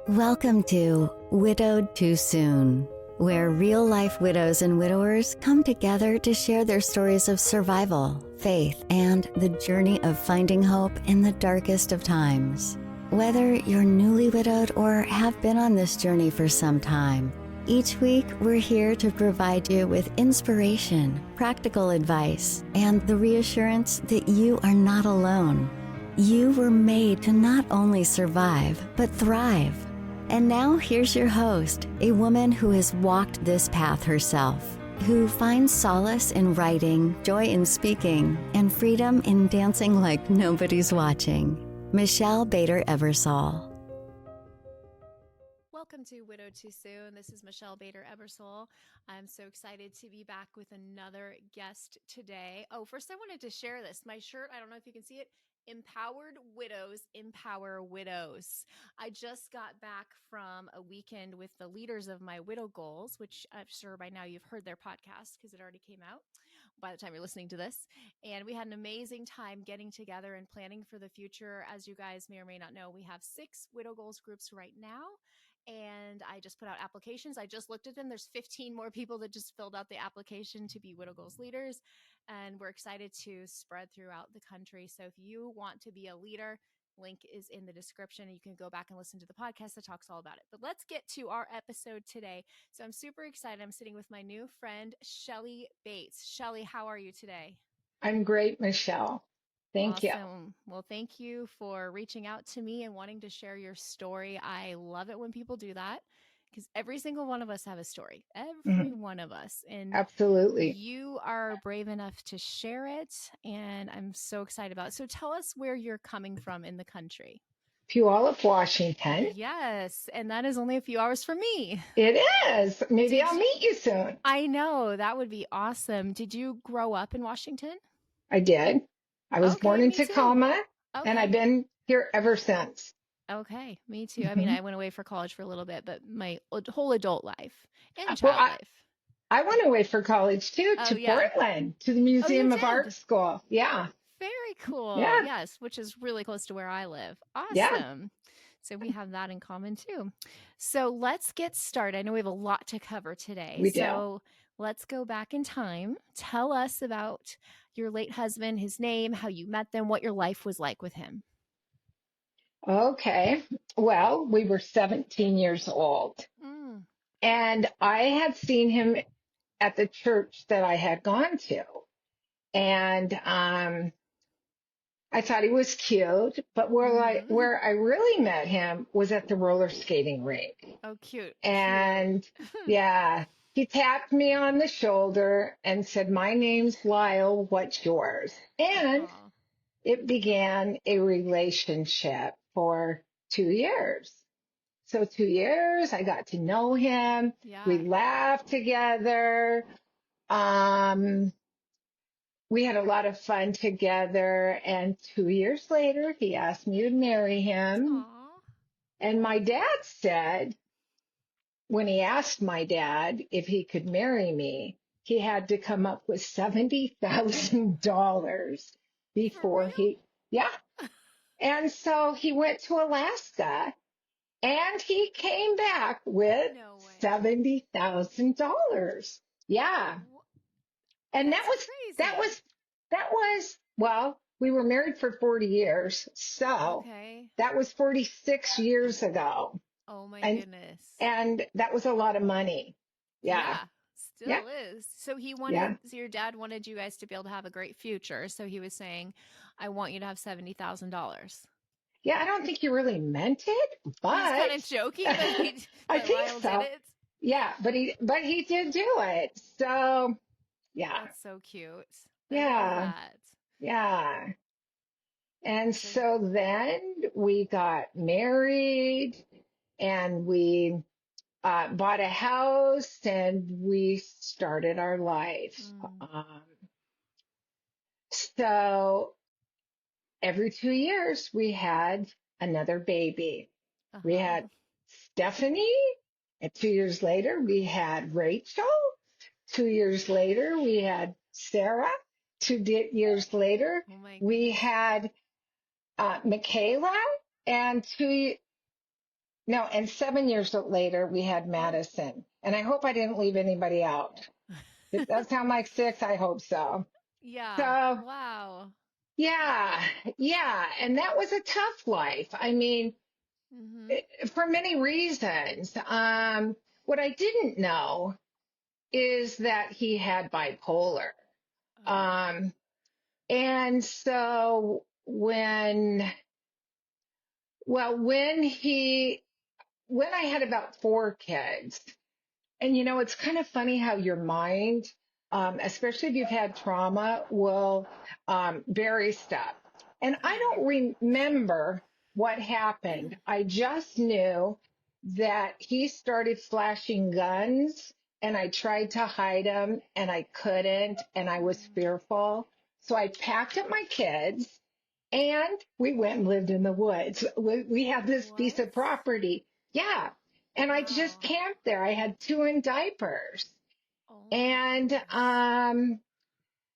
Welcome to Widowed Too Soon, where real-life widows and widowers come together to share their stories of survival, faith, and the journey of finding hope in the darkest of times. Whether you're newly widowed or have been on this journey for some time, each week we're here to provide you with inspiration, practical advice, and the reassurance that you are not alone. You were made to not only survive, but thrive. And now here's your host, a woman who has walked this path herself, who finds solace in writing, joy in speaking, and freedom in dancing like nobody's watching. Michelle Bader Ebersole. Welcome to Widowed Too Soon. This is Michelle Bader Ebersole. I'm so excited to be back with another guest today. Oh, first I wanted to share this. My shirt, I don't know if you can see it. Empowered Widows Empower Widows. I just got back from a weekend with the leaders of my widow goals, which I'm sure by now you've heard their podcast because it already came out by the time you're listening to this. And we had an amazing time getting together and planning for the future. As you guys may or may not know, we have 6 widow goals groups right now. And I just put out applications. I just looked at them. There's 15 more people that just filled out the application to be Widow Goals leaders. And we're excited to spread throughout the country. So if you want to be a leader, link is in the description. You can go back and listen to the podcast that talks all about it. But let's get to our episode today. So I'm super excited. I'm sitting with my new friend, Shelley Bates. Shelley, how are you today? I'm great, Michelle. Thank you. Awesome. Well, thank you for reaching out to me and wanting to share your story. I love it when people do that because every single one of us have a story, every one of us. And Absolutely. you are brave enough to share it. And I'm so excited about it. So tell us where you're coming from in the country. Puyallup, Washington. Yes. And that is only a few hours from me. It is. Maybe I'll meet you soon. I know. That would be awesome. Did you grow up in Washington? I did. I was born in Tacoma, and I've been here ever since. Okay, me too. I mean, I went away for college for a little bit, but my whole adult life and child life. I went away for college too, to Portland, to the Museum of Art School. Yeah. Very cool. Yeah. Yes, which is really close to where I live. Awesome. Yeah. So we have that in common too. So let's get started. I know we have a lot to cover today. We do. So let's go back in time. Tell us about your late husband, his name, how you met them, what your life was like with him. Okay. Well, we were 17 years old. And I had seen him at the church that I had gone to. And I thought he was cute, but where I really met him was at the roller skating rink. Oh, cute. And yeah, he tapped me on the shoulder and said, "My name's Lyle, what's yours?" And it began a relationship for 2 years. So 2 years, I got to know him. Yeah. We laughed together. We had a lot of fun together, and 2 years later, he asked me to marry him. Aww. And my dad said, when he asked my dad if he could marry me, he had to come up with $70,000 before yeah. And so he went to Alaska, and he came back with $70,000. Yeah. And that was, well, we were married for 40 years. So that was 46 years ago. Oh my goodness. And that was a lot of money. Yeah. Still is. So so your dad wanted you guys to be able to have a great future. So he was saying, I want you to have $70,000. Yeah. I don't think he really meant it, but he's kind of joking. But I think Lyle so. did it. Yeah. But he did do it. So yeah. That's so cute. Yeah. Yeah. And so then we got married, and we bought a house, and we started our life. So every 2 years we had another baby. We had Stephanie, and 2 years later we had Rachel. 2 years later we had Sarah. 2 years later we had Michaela, and No, and 7 years later, we had Oh. Madison. And I hope I didn't leave anybody out. It does sound like six. I hope so. Yeah. So, Wow. yeah, yeah. And that was a tough life. I mean, Mm-hmm. for many reasons. What I didn't know is that he had bipolar. Oh. Um, and so when I had about four kids, and it's kind of funny how your mind, especially if you've had trauma, will vary stuff. And I Yeah. don't remember what happened. I just knew that he started flashing guns and I tried to hide him and I couldn't and I was Mm. fearful. So I packed up my kids and we went and lived in the woods. We have this piece What? of property. Yeah. And I just Wow. camped there. I had two in diapers. Oh my And goodness.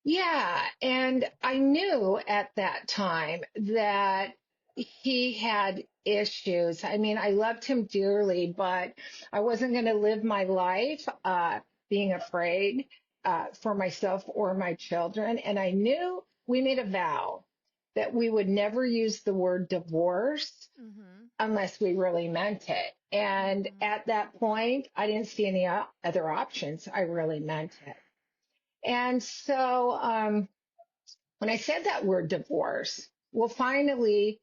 yeah, and I knew at that time that he had issues. I mean, I loved him dearly, but I wasn't going to live my life being afraid for myself or my children. And I knew we made a vow that we would never use the word divorce Mm-hmm. unless we really meant it. And Mm-hmm. at that point, I didn't see any other options. I really meant it. And so when I said that word divorce, well, finally,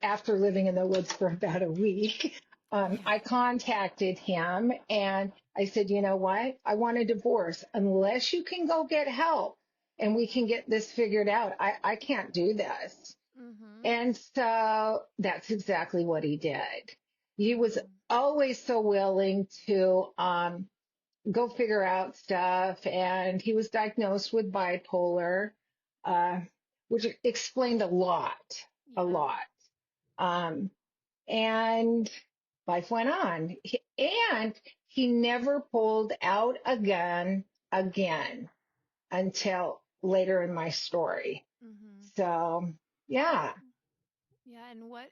after living in the woods for about a week, Yeah. I contacted him and I said, you know what? I want a divorce. Unless you can go get help and we can get this figured out, I can't do this. Mm-hmm. And so that's exactly what he did. He was Mm. always so willing to go figure out stuff. And he was diagnosed with bipolar, uh, which explained a lot, a Yeah. lot. Um, and life went on. And he never pulled out a gun again until later in my story. Mm-hmm. So, yeah. Yeah, and well,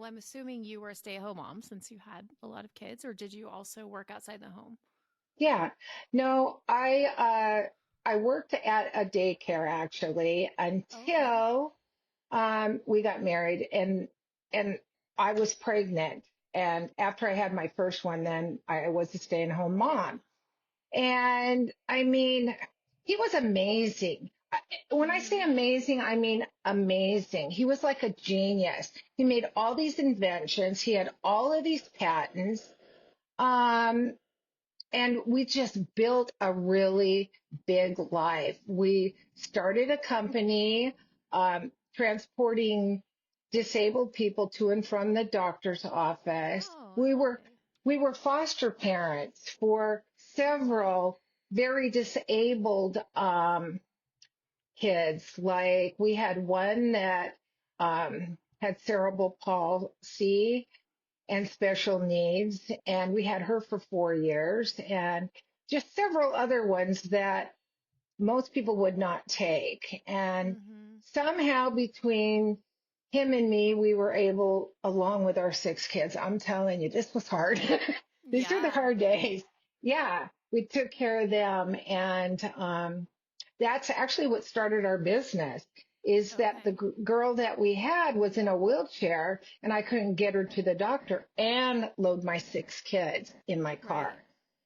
I'm assuming you were a stay-at-home mom since you had a lot of kids, or did you also work outside the home? Yeah. No, I worked at a daycare actually Okay. until we got married and I was pregnant. And after I had my first one, then I was a stay-at-home Yeah. mom. And I mean, he was amazing. When I say Mm-hmm. amazing, I mean amazing. He was like a genius. He made all these inventions. He had all of these patents. Um, and we just built a really big life. We started a company transporting disabled people to and from the doctor's office. Oh, We were foster parents for several very disabled kids. Like we had one that had cerebral palsy and special needs. And we had her for 4 years and just several other ones that most people would not take. And mm-hmm. somehow between him and me, we were able, along with our six kids, I'm telling you, this was hard. These are the Yeah. hard days. Yeah, we took care of them. And that's actually what started our business is that the Okay. girl that we had was in a wheelchair and I couldn't get her to the doctor and load my six kids in my car. Right.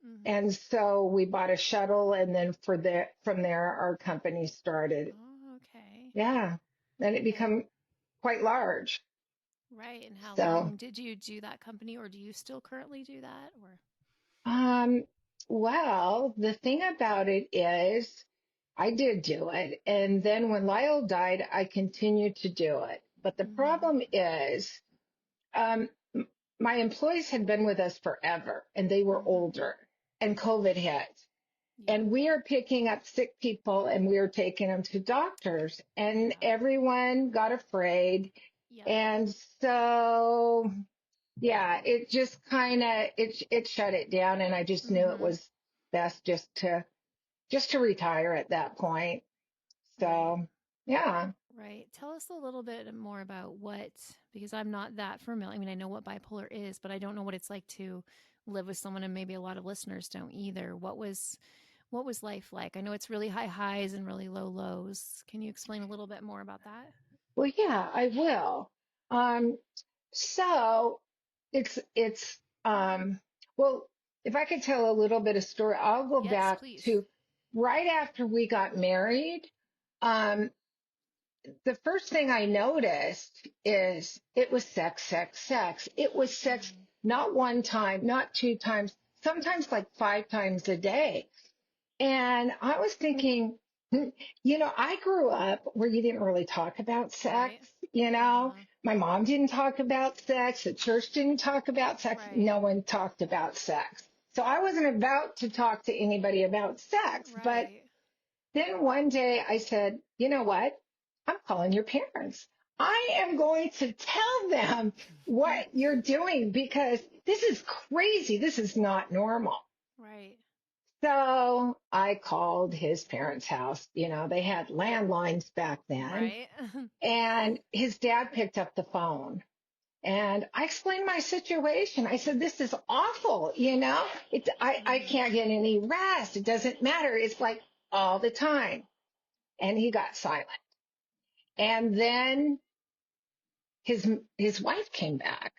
Mm-hmm. And so we bought a shuttle and then from there our company started. Oh, okay. Yeah. And it And became quite large. right. And how So, long did you do that company, or do you still currently do that? Or um, well, the thing about it is I did do it. And then when Lyle died, I continued to do it. But the mm-hmm. problem is, um, my employees had been with us forever and they were Mm-hmm. older and COVID hit. Yeah. And we are picking up sick people and we are taking them to doctors and Yeah. everyone got afraid. Yep. And so, yeah, it just kind of, it shut it down. And I just knew it Mm-hmm. was best just to retire at that point. Right. So, yeah. Right. Tell us a little bit more about because I'm not that familiar. I mean, I know what bipolar is, but I don't know what it's like to live with someone, and maybe a lot of listeners don't either. What was life like? I know it's really high highs and really low lows. Can you explain a little bit more about that? Well, yeah, I will. Um, so it's well, if I could tell a little bit of story, I'll go Yes, back please. to right after we got married. Um, the first thing I noticed is it was sex, sex, sex. It was sex, Mm, not one time, not two times, sometimes like 5 times a day. And I was thinking, I grew up where you didn't really. Talk about sex, right. you know. Uh-huh. My mom didn't talk about sex. The church didn't talk about sex. Right. No one talked about sex. So I wasn't about to talk to anybody about sex. But Right. then one day I said, you know what? I'm calling your parents. I am going to tell them what you're doing because this is crazy. This is not normal. Right. So I called his parents' house. They had landlines back then. Right. And his dad picked up the phone. And I explained my situation. I said, this is awful. I Mm, can't get any rest. It doesn't matter. It's like all the time. And he got silent. And then his wife came back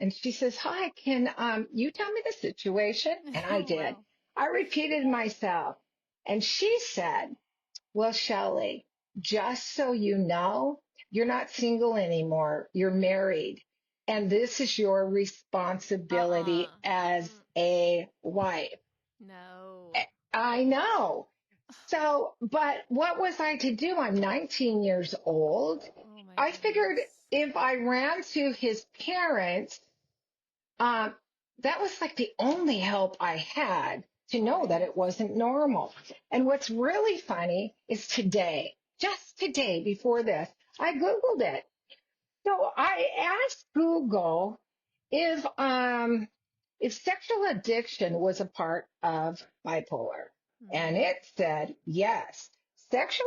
and she says, hi, can you tell me the situation? And I oh, did. wow. I repeated myself. And she said, well, Shelley, just so you know, you're not single anymore. You're married. And this is your Uh-uh. responsibility as Mm, a wife. no. I know. So, but what was I to do? I'm 19 years old. Oh my I figured goodness. if I ran to his parents, um, that was like the only help I had to know that Right. it wasn't normal. And what's really funny is today, just today before this, I Googled it. So I asked Google if sexual addiction was a part of bipolar. And Mm, it said yes. Sexual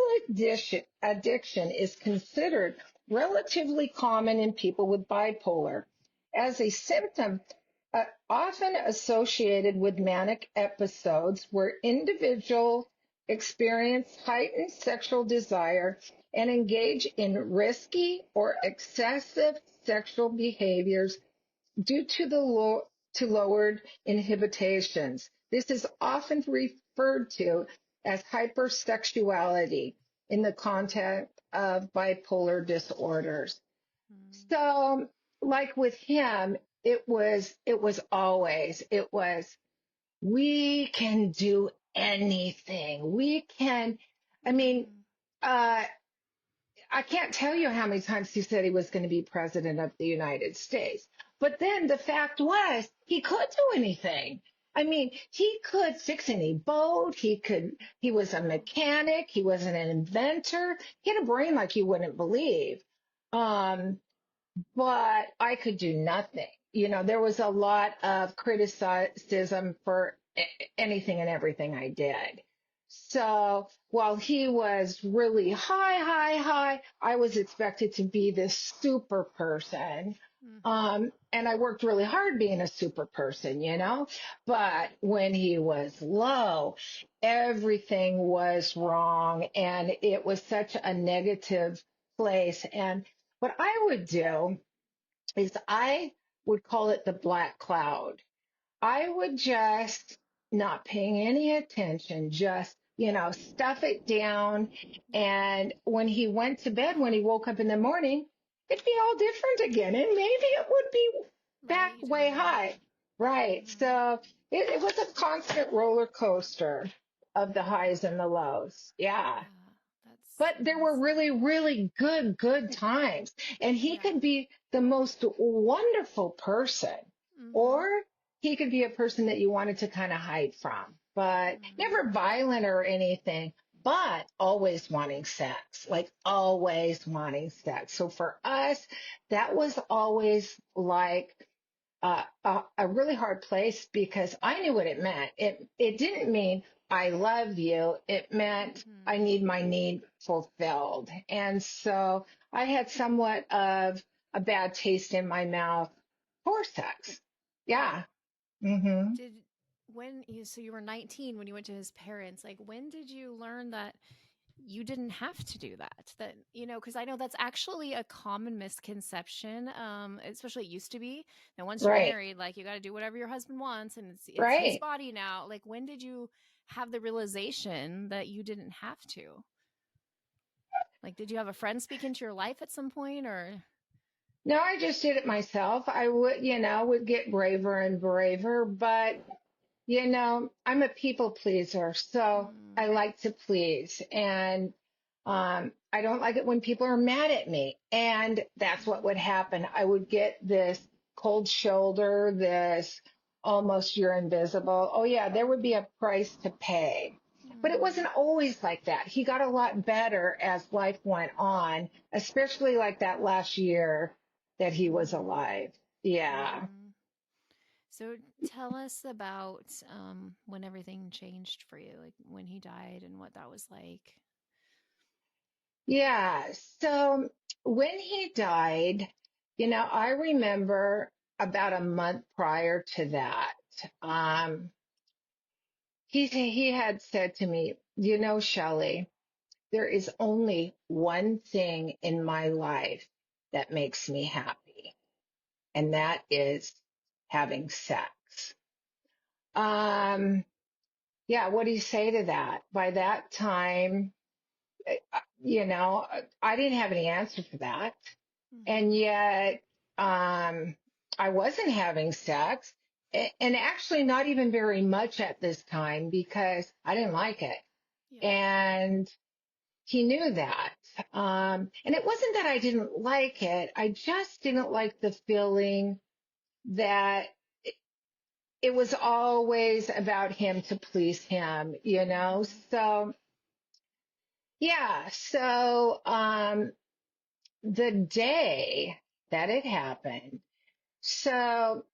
addiction is considered relatively common in people with bipolar as a symptom often associated with manic episodes where individuals experience heightened sexual desire and engage in risky or excessive sexual behaviors due to to lowered inhibitions. This is often referred to as hypersexuality in the context of bipolar disorders. mm, So, like with him, it was we can do anything. We can, I mean, mm. uh, I can't tell you how many times he said he was going to be president of the United States. But then the fact was, he could do anything. I mean, he could fix any boat. He was a Wow. mechanic. He was an inventor. He had a brain like you wouldn't believe. Um, but I could do nothing. There was a lot of criticism for anything and everything I did. So while he was really high, high, high, I was expected to be this super person. Mm-hmm. And I worked really hard being a super person. But when he was low, everything was wrong and it was such a negative place. And what I would do is I would call it the black cloud. I would just not paying any attention, just, stuff it down. Yep. And when he went to bed, when he woke up in the morning, it'd be all different again. And maybe it would be back Right. You didn't way know. high. Right. Mm-hmm. So it was a constant roller coaster of the Yeah. highs and the lows. Yeah. Yeah. That's But there were awesome. really, really good times. And he Yeah. could be the most wonderful person, Mm-hmm. or he could be a person that you wanted to kind of hide from, but Mm. never violent or anything, but always wanting sex, like always wanting sex. So for us, that was always like a really hard place because I knew what it meant. It didn't mean I love you, it meant I need my need fulfilled. And so I had somewhat of a bad taste in my mouth for sex. Yeah. Mm-hmm. So you were 19 when you went to his parents, like when did you learn that you didn't have to do that? That, because I know that's actually a common misconception. Especially it used to be that once you're Right. married, like you got to do whatever your husband wants and it's his Right. body now. Like when did you have the realization that you didn't have to? Like, did you have a friend speak into your life at some point or? No, I just did it myself. I would get braver and braver, but I'm a people pleaser, so I like to please. And I don't like it when people are mad at me. And that's what would happen. I would get this cold shoulder, this almost you're invisible. Oh, yeah, there would be a price to pay. But it wasn't always like that. He got a lot better as life went on, especially like that last year that he was alive. Yeah. So tell us about when everything changed for you, like when he died and what that was like. Yeah. So when he died, I remember about a month prior to that, um, he had said to me, Shelley, there is only one thing in my life that makes me happy, and that is having sex. Um, yeah, what do you say to that? By that time, you know, I didn't have any answer for that. And yet, I wasn't having sex, and actually not even very much at this time because I didn't like it. Yeah. And he knew that. And it wasn't that I didn't like it. I just didn't like the feeling that it was always about him to please him, So, yeah. So, the day that it happened, so,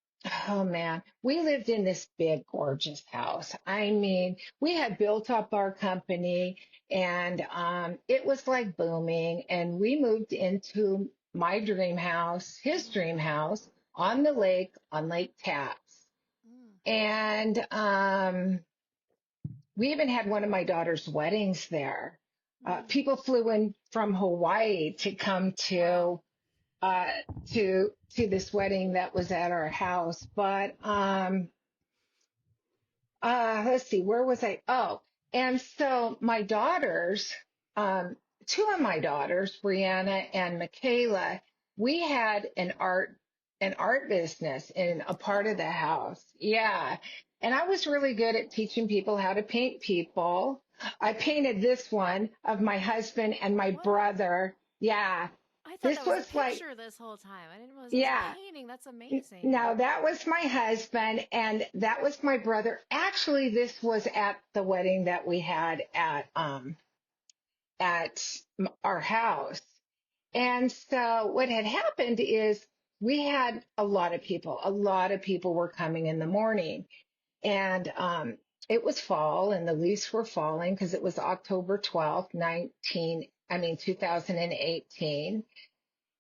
oh man, we lived in this big, gorgeous house. I mean, we had built up our company and it was like booming. And we moved into my dream house, his dream house on the lake, on Lake Tapps. And we even had one of my daughter's weddings there. People flew in from Hawaii to come Wow. uh, to this wedding that was at our house. But let's see, where was I? Oh, and so my daughters, um, two of my daughters, Brianna and Michaela, we had an art business in a part of the house. Yeah. And I was really good at teaching people how to paint people. I painted this one of my husband and my What? brother. Yeah. I thought that This was a was like, picture this whole time. I didn't realize it was a yeah. painting. That's amazing. No, that was my husband and that was my brother. Actually, this was at the wedding that we had at our house. And so what had happened is we had a lot of people. A lot of people were coming in the morning. And it was fall and the leaves were falling because it was October 12th, 2018.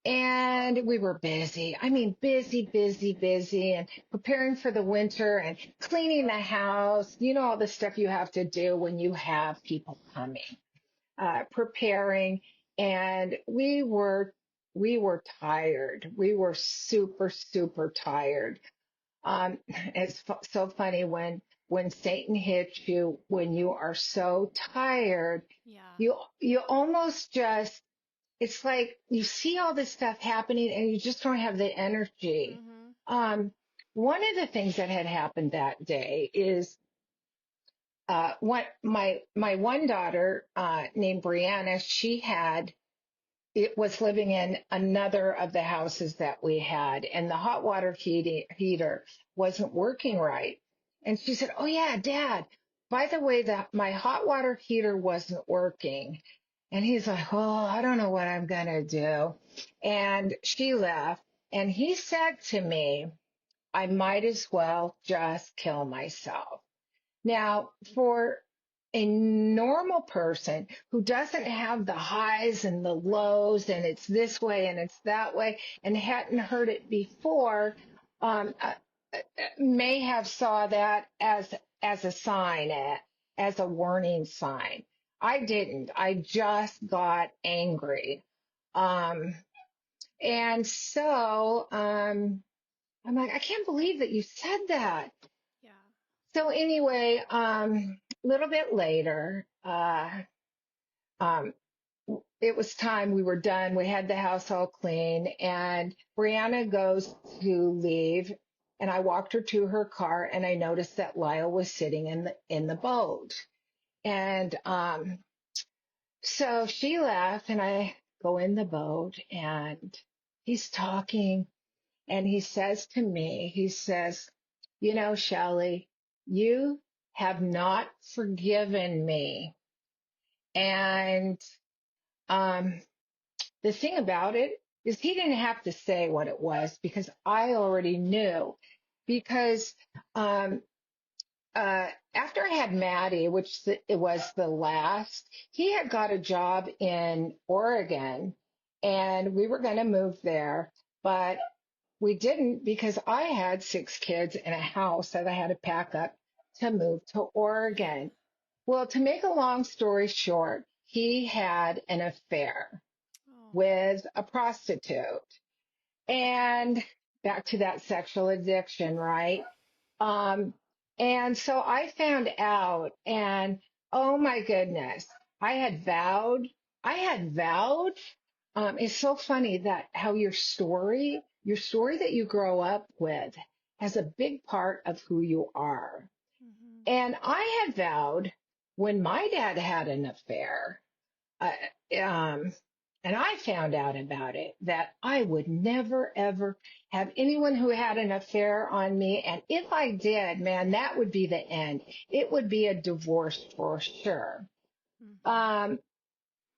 And we were busy. I mean, busy, busy, busy, and preparing for the winter and cleaning the house. You know, all the stuff you have to do when you have people coming, preparing. And we were tired. We were super, super tired. It's so funny when Satan hits you, when you are so tired, Yeah. you almost just it's like you see all this stuff happening and you just don't have the energy. Um, one of the things that had happened that day is what my one daughter named Brianna, it was living in another of the houses that we had, and the hot water heater wasn't working right. And she said, "Oh yeah, Dad, by the way, that my hot water heater wasn't working." And he's like, "Oh, I don't know what I'm gonna do." And she left, and he said to me, "I might as well just kill myself." Now, for a normal person who doesn't have the highs and the lows and it's this way and it's that way and hadn't heard it before, may have saw that as a sign, as a warning sign. I didn't. I just got angry. And so I'm like, I can't believe that you said that. Yeah. So anyway, little bit later, it was time. We were done. We had the house all clean, and Brianna goes to leave, and I walked her to her car, and I noticed that Lyle was sitting in the boat, and so she left, and I go in the boat, and he's talking, and he says to me, he says, you know, Shelley, you have not forgiven me. And the thing about it is he didn't have to say what it was because I already knew. Because after I had Maddie, which it was the last, he had got a job in Oregon and we were going to move there, but we didn't because I had 6 kids and a house that I had to pack up to move to Oregon. Well, to make a long story short, he had an affair with a prostitute. And back to that sexual addiction, right? And so I found out, and oh my goodness, I had vowed. It's so funny that how your story that you grow up with has a big part of who you are. Mm-hmm. And I had vowed when my dad had an affair, and I found out about it, that I would never, ever have anyone who had an affair on me. And if I did, man, that would be the end. It would be a divorce for sure. Mm-hmm.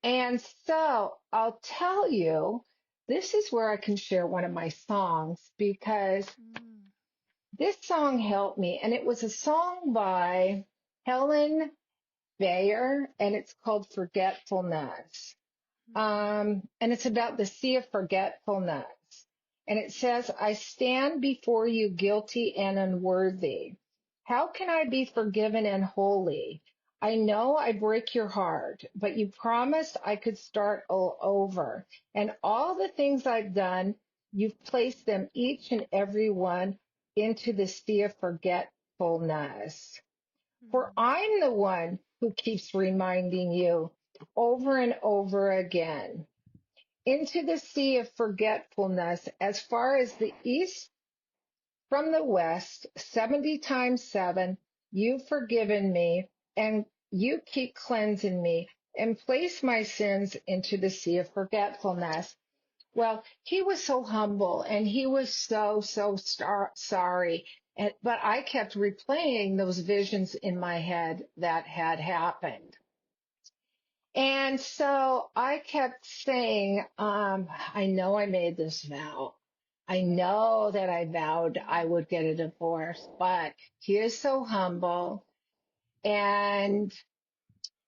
And so I'll tell you, this is where I can share one of my songs because this song helped me. And it was a song by Helen Bayer, and it's called Forgetfulness. And it's about the sea of forgetfulness. And it says, I stand before you guilty and unworthy. How can I be forgiven and holy? I know I break your heart, but you promised I could start all over. And all the things I've done, you've placed them each and every one into the sea of forgetfulness. For I'm the one who keeps reminding you over and over again into the sea of forgetfulness, as far as the east from the west, 70 times 7, you've forgiven me, and you keep cleansing me, and place my sins into the sea of forgetfulness. Well, he was so humble, and he was so sorry. But I kept replaying those visions in my head that had happened. And so I kept saying, I know I made this vow. I know that I vowed I would get a divorce, but he is so humble. And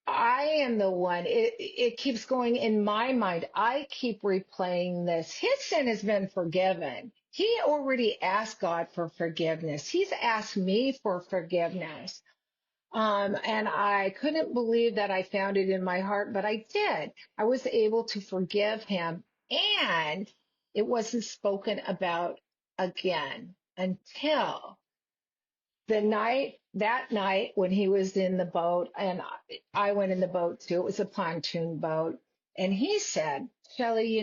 I am the one, it keeps going in my mind. I keep replaying this. His sin has been forgiven. He already asked God for forgiveness. He's asked me for forgiveness. And I couldn't believe that I found it in my heart, but I did. I was able to forgive him, and it wasn't spoken about again until that night when he was in the boat, and I went in the boat too. It was a pontoon boat. And he said, Shelley,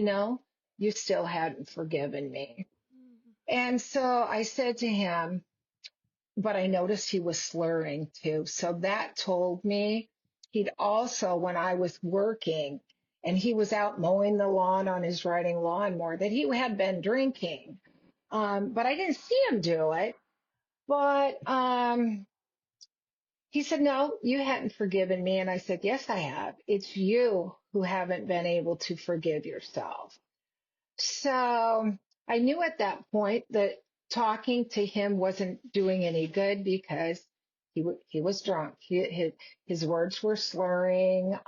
you still hadn't forgiven me. Mm-hmm. And so I said to him, but I noticed he was slurring too. So that told me he'd also, when I was working and he was out mowing the lawn on his riding lawnmower, that he had been drinking. But I didn't see him do it. But he said, no, you hadn't forgiven me. And I said, yes, I have. It's you who haven't been able to forgive yourself. So I knew at that point that talking to him wasn't doing any good because he was drunk. His words were slurring.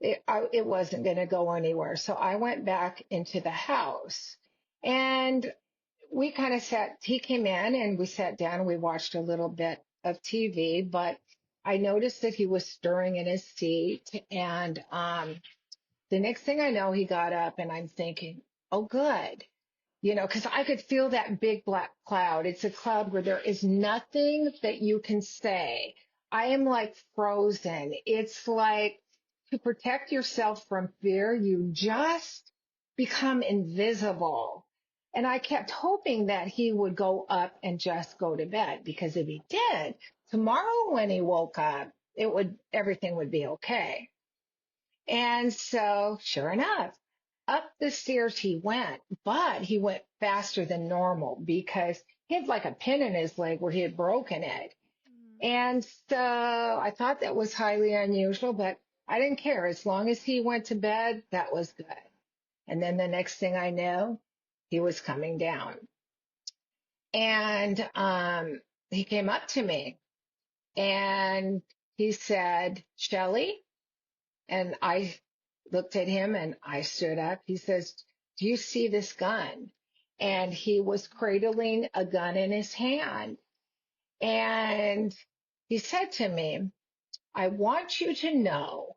It wasn't going to go anywhere. So I went back into the house, and we kind of he came in and we sat down. We watched a little bit of TV, but I noticed that he was stirring in his seat. And the next thing I know, he got up, and I'm thinking, oh, good. Because I could feel that big black cloud. It's a cloud where there is nothing that you can say. I am like frozen. It's like, to protect yourself from fear, you just become invisible. And I kept hoping that he would go up and just go to bed, because if he did, tomorrow when he woke up, everything would be okay. And so, sure enough, up the stairs he went, but he went faster than normal because he had like a pin in his leg where he had broken it. And so I thought that was highly unusual, but I didn't care. As long as he went to bed, that was good. And then the next thing I knew, he was coming down. And he came up to me and he said, Shelley. And I looked at him and I stood up. He says, do you see this gun? And he was cradling a gun in his hand. And he said to me, I want you to know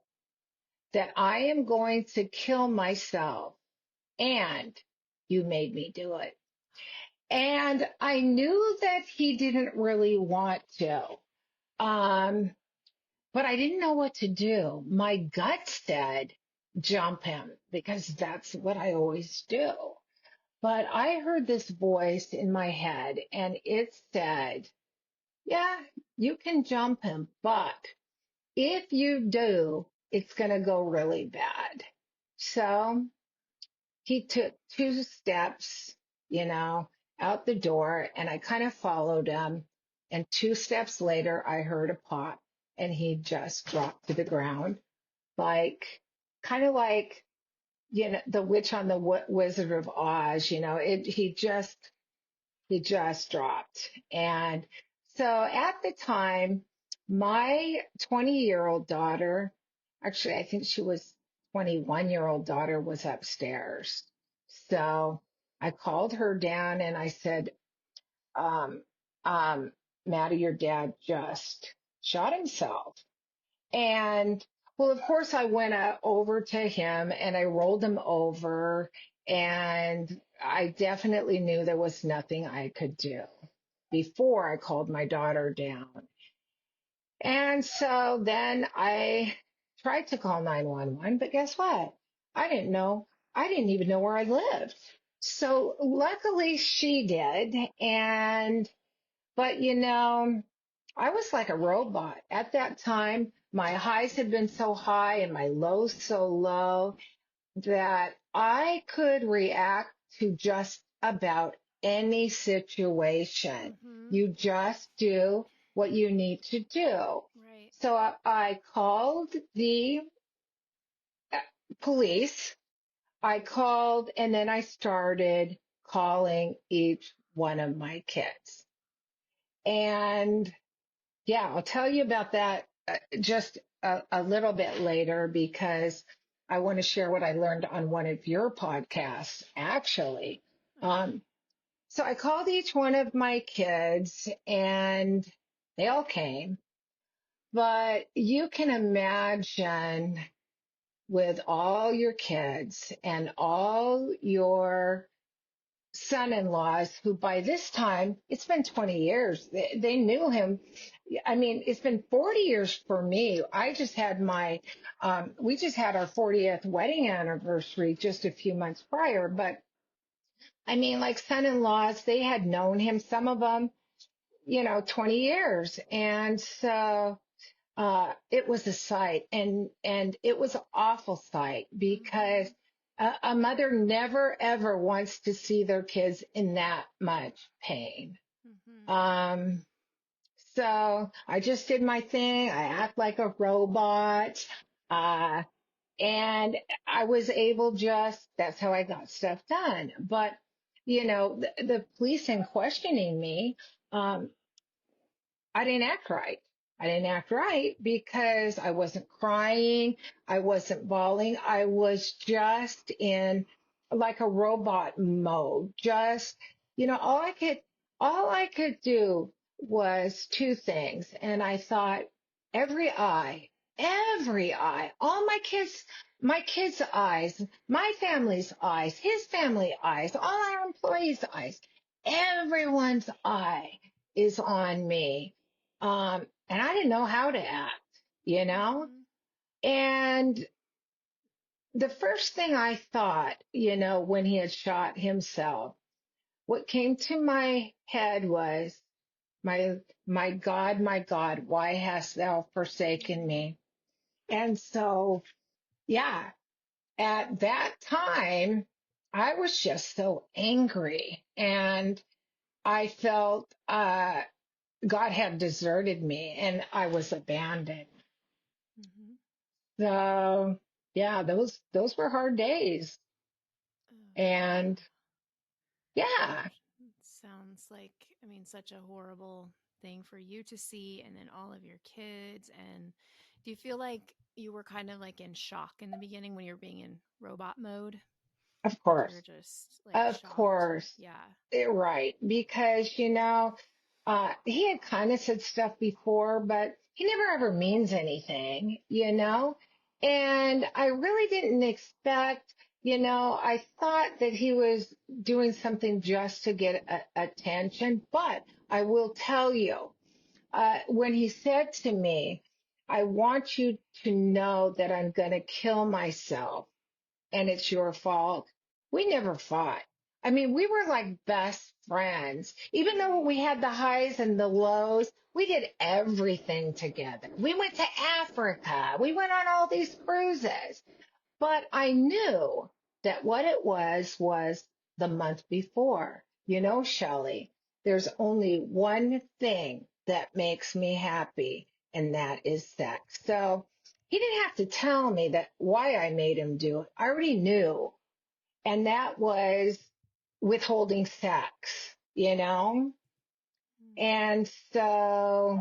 that I am going to kill myself, and you made me do it. And I knew that he didn't really want to. But I didn't know what to do. My gut said, jump him, because that's what I always do. But I heard this voice in my head, and it said, yeah, you can jump him, but if you do, it's going to go really bad. So he took 2 steps, out the door, and I kind of followed him. And 2 steps later, I heard a pop, and he just dropped to the ground, kind of like, the witch on the Wizard of Oz. He just dropped. And so at the time, my 20-year-old daughter, actually, I think she was 21-year-old daughter, was upstairs. So I called her down and I said, um, Maddie, your dad just shot himself. And well, of course, I went over to him and I rolled him over, and I definitely knew there was nothing I could do before I called my daughter down. And so then I tried to call 911, but guess what? I didn't know. I didn't even know where I lived. So luckily she did. But I was like a robot. At that time, my highs had been so high and my lows so low that I could react to just about any situation. You just do what you need to do. Right. So I called the police. I called, and then I started calling each one of my kids. And yeah, I'll tell you about that just a little bit later, because I want to share what I learned on one of your podcasts, actually. So I called each one of my kids and they all came. But you can imagine, with all your kids and all your son-in-laws, who by this time, it's been 20 years, they knew him. I mean, it's been 40 years for me. I just had we just had our 40th wedding anniversary just a few months prior. But I mean, like, son-in-laws, they had known him, some of them, 20 years. And so it was a sight, and it was an awful sight, because a mother never, ever wants to see their kids in that much pain. So I just did my thing. I act like a robot. And I was able that's how I got stuff done. But, the police in questioning me, I didn't act right. I didn't act right because I wasn't crying. I wasn't bawling. I was just in like a robot mode. Just, all I could do was two things. And I thought every eye, all my kids' eyes, my family's eyes, his family eyes, all our employees' eyes, everyone's eye is on me. And I didn't know how to act. Mm-hmm. And the first thing I thought, when he had shot himself, what came to my head was, my God, why hast thou forsaken me? And so, yeah, at that time, I was just so angry and I felt, God had deserted me and I was abandoned. Mm-hmm. So yeah, those were hard days. Oh, And yeah. yeah, Sounds like, I mean, such a horrible thing for you to see, and then all of your kids. And do you feel like you were kind of like in shock in the beginning when you were being in robot mode? of Like you were course. just like Of shocked? course. Yeah. Right. Because, he had kind of said stuff before, but he never ever means anything. And I really didn't expect, I thought that he was doing something just to get attention. But I will tell you, when he said to me, I want you to know that I'm going to kill myself and it's your fault. We never fought. I mean, we were like best friends. Even though Right. we had the highs and the lows, we did everything together. We went to Africa. We went on all these cruises. But I knew that what it was the month before. Shelley, there's only one thing that makes me happy, and that is sex. So he didn't have to tell me that why I made him do it. I already knew. And that was withholding sex. Mm. And so,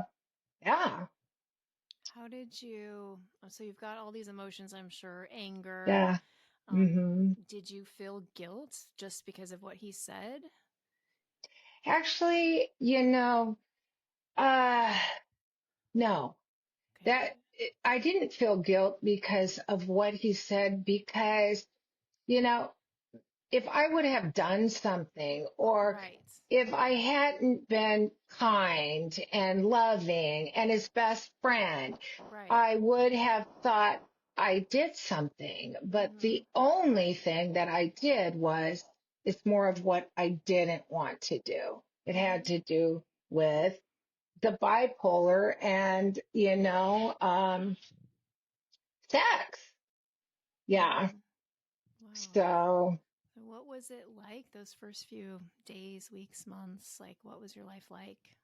yeah, How did you, so you've got all these emotions, I'm sure, anger. yeah. Um, hmm did you feel guilt just because of what he said? Actually, uh, no. Okay, That good. I didn't feel guilt because of what he said, because, you know, if I would have done something or Right. if I hadn't been kind and loving and his best friend, Right. I would have thought I did something. But Mm-hmm. the only thing that I did was it's more of what I didn't want to do. It had Mm-hmm. to do with the bipolar and, sex. Yeah. Mm-hmm. Wow. So, So what was it like those first few days, weeks, months? Like, what was your life like?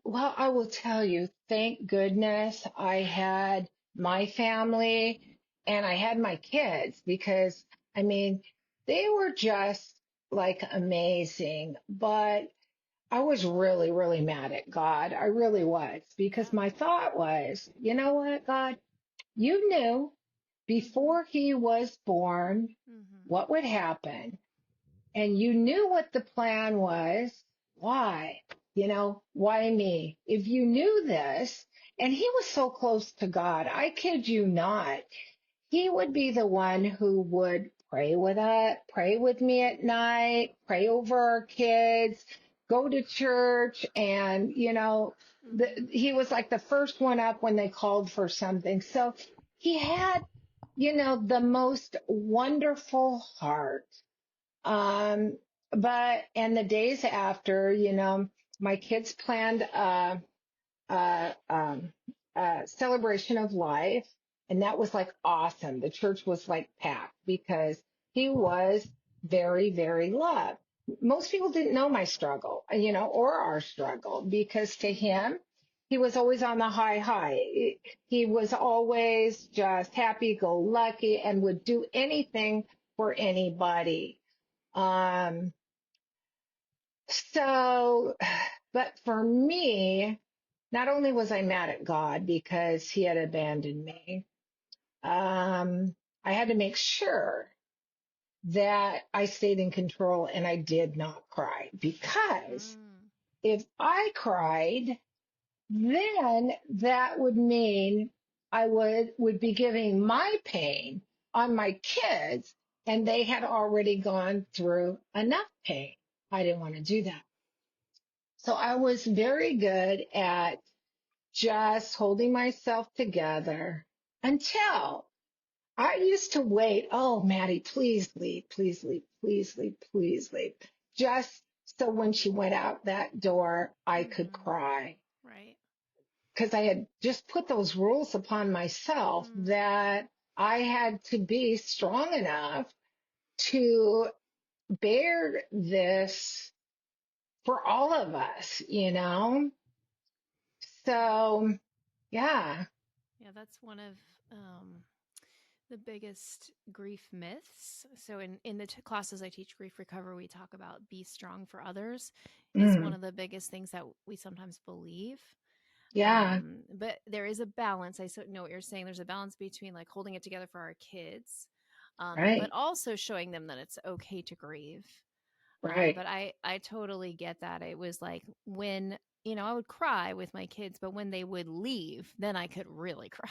well, I will tell you, thank goodness I had my family and I had my kids because, I mean, they were just like amazing. But I was really, really mad at God. I really was because Yeah. my thought was, you know what, God, you knew Mm-hmm. before he was born Mm-hmm. what would happen. And you knew what the plan was. Why? Why me? If you knew this, and he was so close to God, I kid you not, he would be the one who would pray with me at night, pray over our kids, go to church, and Mm-hmm. he was like the first one up when they called for something. So he had, the most wonderful heart. um, and the days after, my kids planned a, a celebration of life, and that was like awesome. The church was like packed because he was very, very loved. Most people didn't know my struggle, or our struggle, because to Mm-hmm. him, he was always on the high. He was always just happy go lucky and would do anything for anybody. Um, so But for me, not only was I mad at God because he had abandoned me, I had to make sure that I stayed in control and I did not cry, because if I cried, then that would mean I would be giving my pain on my kids, and they had already gone through enough pain. I didn't want to do that. So I was very good at just holding myself together until I used to wait. Oh, Maddie, please leave, please leave, please leave, please leave. Just so when she went out that door, I could cry. Right. Because I had just put those rules upon myself that I had to be strong enough to bear this for all of us, you know? So, yeah. Yeah, that's one of the biggest grief myths. So in the classes I teach grief recovery, we talk about be strong for others is one of the biggest things that we sometimes believe. Yeah. But there is a balance. I know what you're saying. There's a balance between like holding it together for our kids, but Right. also showing them that it's okay to grieve. Right. But I totally get that. It was like when, I would cry with my kids, but when they would leave, then I could really cry.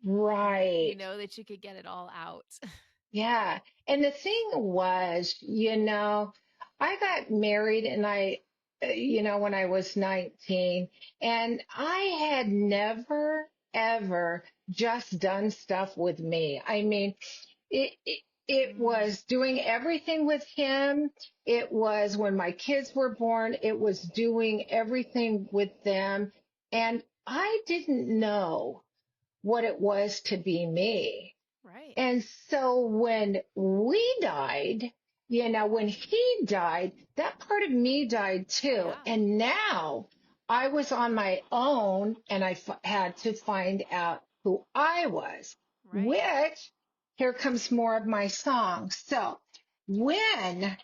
Right. That you could get it all out. Yeah. And the thing was, I got married and when I was 19, and I had never, ever just done stuff with me. I mean, it was doing everything with him. It was when my kids were born, it was doing everything with them. And I didn't know what it was to be me. Right. And so when we died, when he died, that part of me died too. Yeah. And now I was on my own, and I had to find out who I was, Right. which here comes more of my song. So when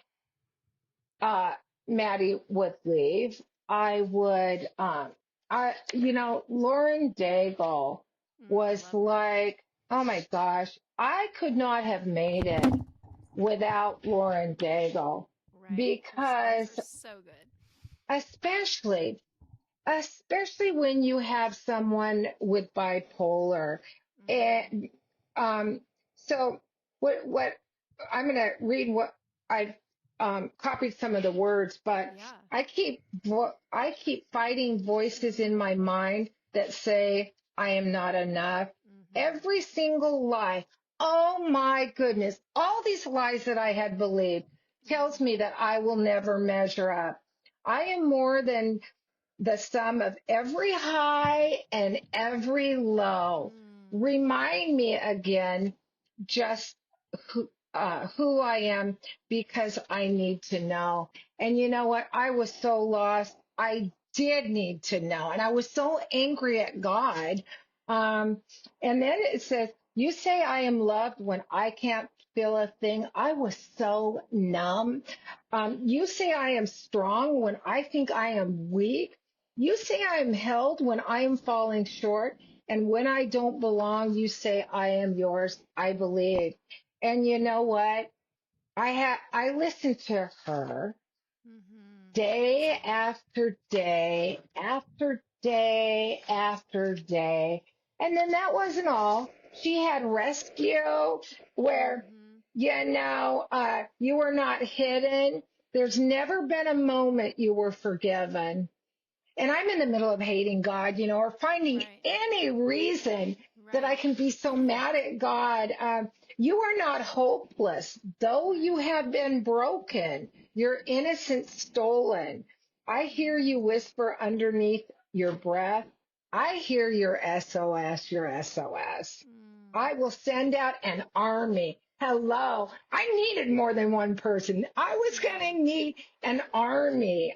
Maddie would leave, I would, Lauren Daigle was like, oh my gosh, I could not have made it without Lauren Daigle, Right. because Her songs are so good. especially when you have someone with bipolar. And so what I'm going to read what I've copied some of the words, but I keep fighting voices in my mind that say I am not enough. Every single lie. Oh my goodness. All these lies that I had believed tells me that I will never measure up. I am more than the sum of every high and every low. Remind me again just who I am, because I need to know. And you know what? I was so lost. I did need to know. And I was so angry at God. And then it says, you say I am loved when I can't feel a thing. I was so numb. You say I am strong when I think I am weak. You say I am held when I am falling short. And when I don't belong, you say I am yours. I believe. And you know what? I listened to her day after day after day after day. And then that wasn't all. She had rescue where, you were not hidden. There's never been a moment you were forgiven. And I'm in the middle of hating God, or finding any reason that I can be so mad at God. You are not hopeless, though you have been broken, your innocence stolen. I hear you whisper underneath your breath. I hear your SOS, your SOS. I will send out an army. Hello. I needed more than one person. I was going to need an army.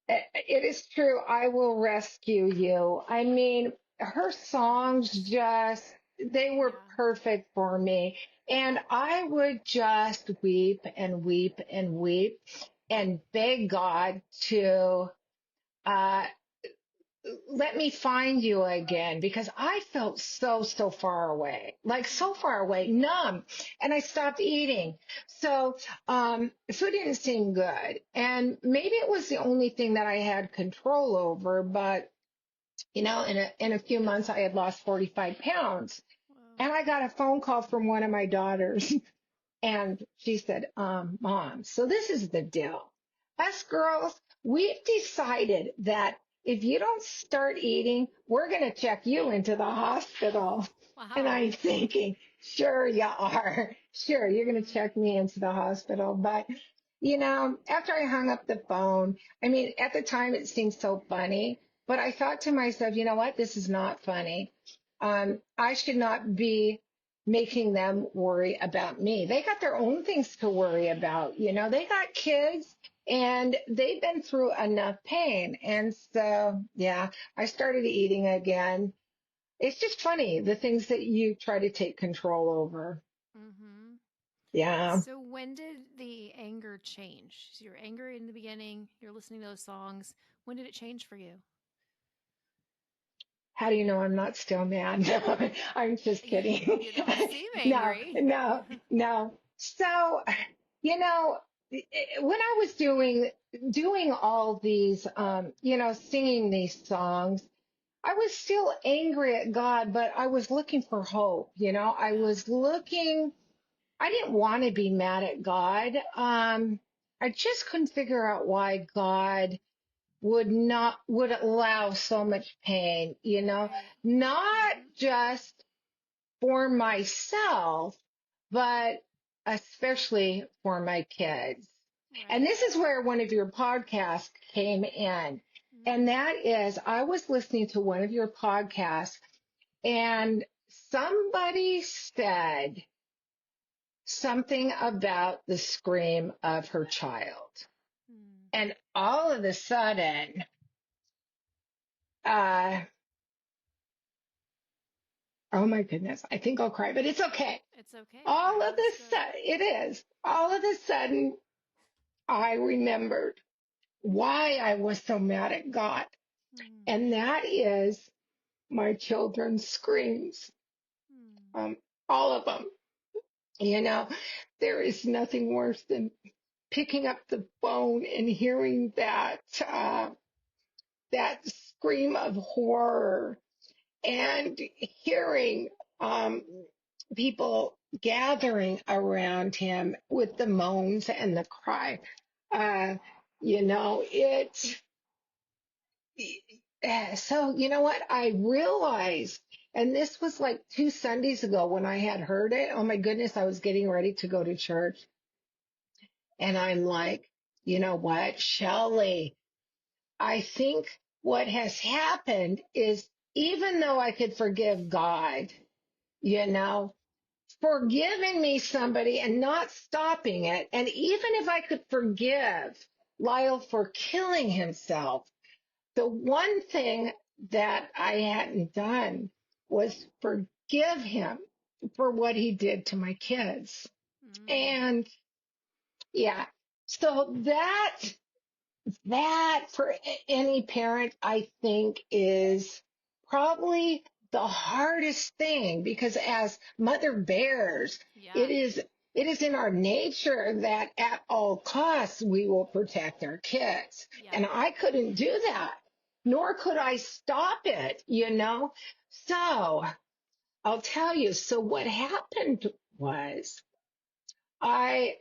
It is true. I will rescue you. I mean, her songs they were perfect for me. And I would just weep and weep and weep. and beg God to let me find you again, because I felt so far away, like so far away, numb, and I stopped eating. So food didn't seem good, and maybe it was the only thing that I had control over. But in a few months, I had lost 45 pounds, Wow. and I got a phone call from one of my daughters. And she said, Mom, so this is the deal. Us girls, we've decided that if you don't start eating, we're going to check you into the hospital. And Wow. I'm thinking, sure you are. Sure, you're going to check me into the hospital. But, after I hung up the phone, I mean, at the time it seemed so funny, but I thought to myself, you know what? This is not funny. I should not be making them worry about me. They got their own things to worry about. They got kids and they've been through enough pain. And so, yeah, I started eating again. It's just funny, the things that you try to take control over. Mm-hmm. Yeah. So when did the anger change? So you're angry in the beginning, you're listening to those songs. When did it change for you? How do you know I'm not still mad? No, I'm just kidding. You don't seem No, angry. no, no. So, you know, when I was doing all these, singing these songs, I was still angry at God, but I was looking for hope. I Yeah. was looking. I didn't want to be mad at God. I just couldn't figure out why God would allow so much pain, Right. not Mm-hmm. just for myself, but especially for my kids. And Right. this is where one of your podcasts came in. And Mm. that is, I was listening to one of your podcasts and somebody said something about the scream of her child. Mm. And all of a sudden, uh, oh my goodness, I think I'll cry, but it's okay. It's okay. All No, of it's a good. sudden, it is. All of a sudden, I remembered why I was so mad at God. Mm. And that is my children's screams. Mm. All of them. You know, there is nothing worse than picking up the phone and hearing that scream of horror and hearing um, people gathering around him with the moans and the cry. Uh, it's so you know what I realized, and this was like 2 Sundays ago when I had heard it. Oh my goodness, I was getting ready to go to church, and I'm like, you know what, Shelley, I think what has happened is even though I could forgive God, you know, forgiving me somebody and not stopping it. And even if I could forgive Lyle for killing himself, the one thing that I hadn't done was forgive him for what he did to my kids. Mm. And yeah, so that for any parent, I think, is probably the hardest thing, because as mother bears, Yeah. it is in our nature that at all costs we will protect our kids. Yep. And I couldn't do that, nor could I stop it. So I'll tell you, so what happened was I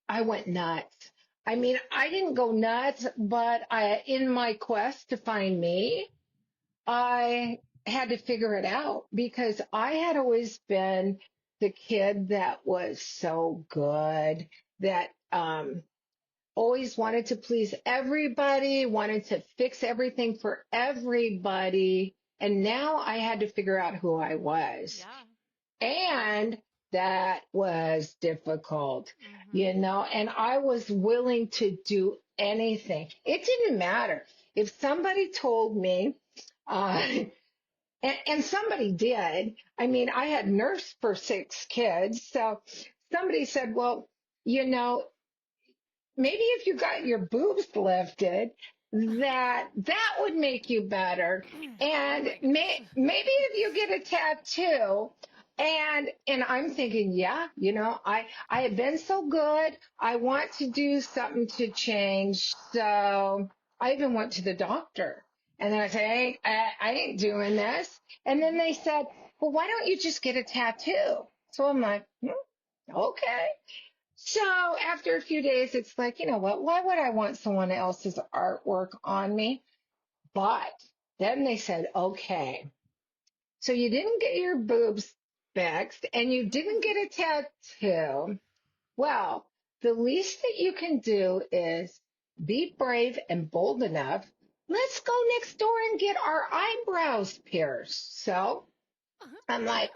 I went nuts. I mean, I didn't go nuts, but in my quest to find me, I had to figure it out, because I had always been the kid that was so good, that always wanted to please everybody, wanted to fix everything for everybody. And now I had to figure out who I was. Yeah. And that was difficult, Mm-hmm. and I was willing to do anything. It didn't matter if somebody told me, uh, and somebody did. I mean, I had nursed for 6 kids. So somebody said, well, you know, maybe if you got your boobs lifted, that would make you better. Oh And my gosh. maybe if you get a tattoo, and I'm thinking, yeah, I have been so good. I want to do something to change. So I even went to the doctor, and then I said, hey, I ain't doing this. And then they said, well, why don't you just get a tattoo? So I'm like, okay. So after a few days, it's like, you know what? Why would I want someone else's artwork on me? But then they said, okay, so you didn't get your boobs fixed and you didn't get a tattoo. Well, the least that you can do is be brave and bold enough. Let's go next door and get our eyebrows pierced. So I'm like,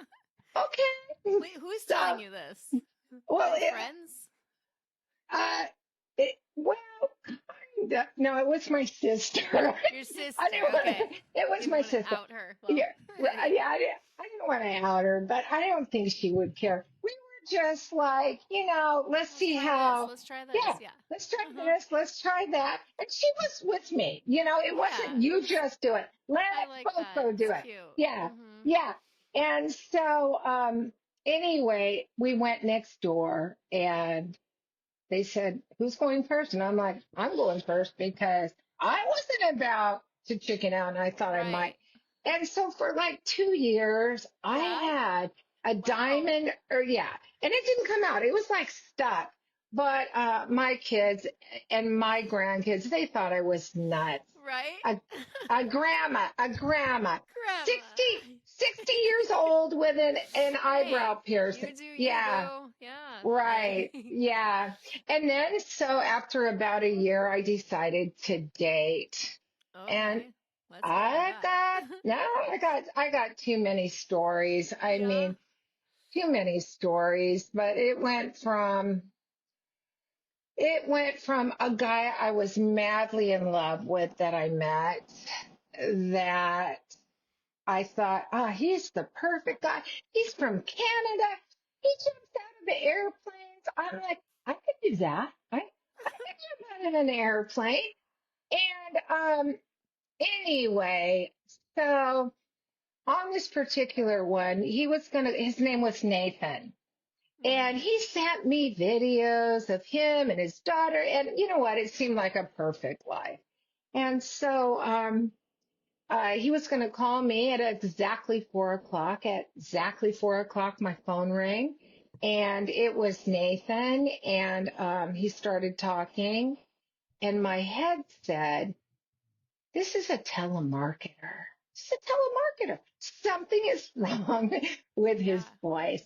okay. Wait, who's telling So, you this? well, His friends? Uh, well, kinda. No, it was my sister. Your I sister. didn't want Okay. to, it was Didn't my want to sister. out her. Well, Yeah, right, yeah. yeah, I didn't want to out her, but I don't think she would care. We were just like, let's Let's see try this. how, Let's try this. yeah, Yeah. let's try Uh-huh. this, let's try that. And she was with me. It wasn't Yeah. you just do it. I Let's like both that. go It's do it. cute. Yeah, Mm-hmm. yeah. And so, anyway, we went next door and they said, who's going first? And I'm like, I'm going first because I wasn't about to chicken out and I thought I might. Right. And so for like 2 years, I Yeah. had a Wow. diamond, or yeah, and it didn't come out. It was like stuck. But my kids and my grandkids, they thought I was nuts. Right? A, a grandma, Grandma. 60 years old with an eyebrow Hey, you piercing. do you, Yeah. boo. Yeah. Right. Yeah. And then so after about a year, I decided to date. And Okay. Let's hear about that. I got too many stories. I Yeah. mean, too many stories, but it went from a guy I was madly in love with that I met that I thought, he's the perfect guy. He's from Canada. He jumps out of the airplanes. I'm like, I could do that. I could jump out of an airplane. And anyway, so on this particular one, his name was Nathan. And Mm-hmm. he sent me videos of him and his daughter. And you know what? It seemed like a perfect life. And so he was going to call me at exactly 4 o'clock. At exactly 4 o'clock, my phone rang, and it was Nathan. And he started talking, and my head said, "This is a telemarketer. This is a telemarketer. Something is wrong with his Yeah. voice."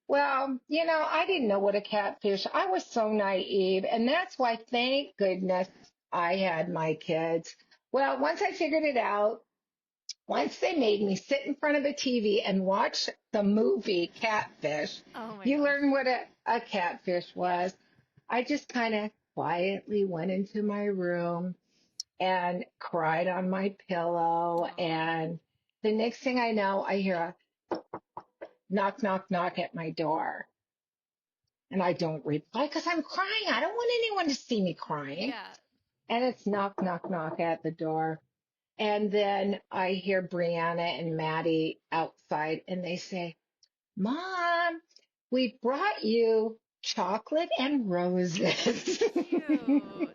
Well, I didn't know what a catfish. I was so naive, and that's why, thank goodness, I had my kids. Well, once I figured it out, once they made me sit in front of the TV and watch the movie Catfish, Oh my you gosh. learn what a catfish Yeah. was. I just kind of quietly went into my room and cried on my pillow. Aw. And the next thing I know, I hear a knock, knock, knock at my door. And I don't reply because I'm crying. I don't want anyone to see me crying. Yeah. And it's knock, knock, knock at the door. And then I hear Brianna and Maddie outside and they say, Mom, we brought you chocolate and roses. Cute.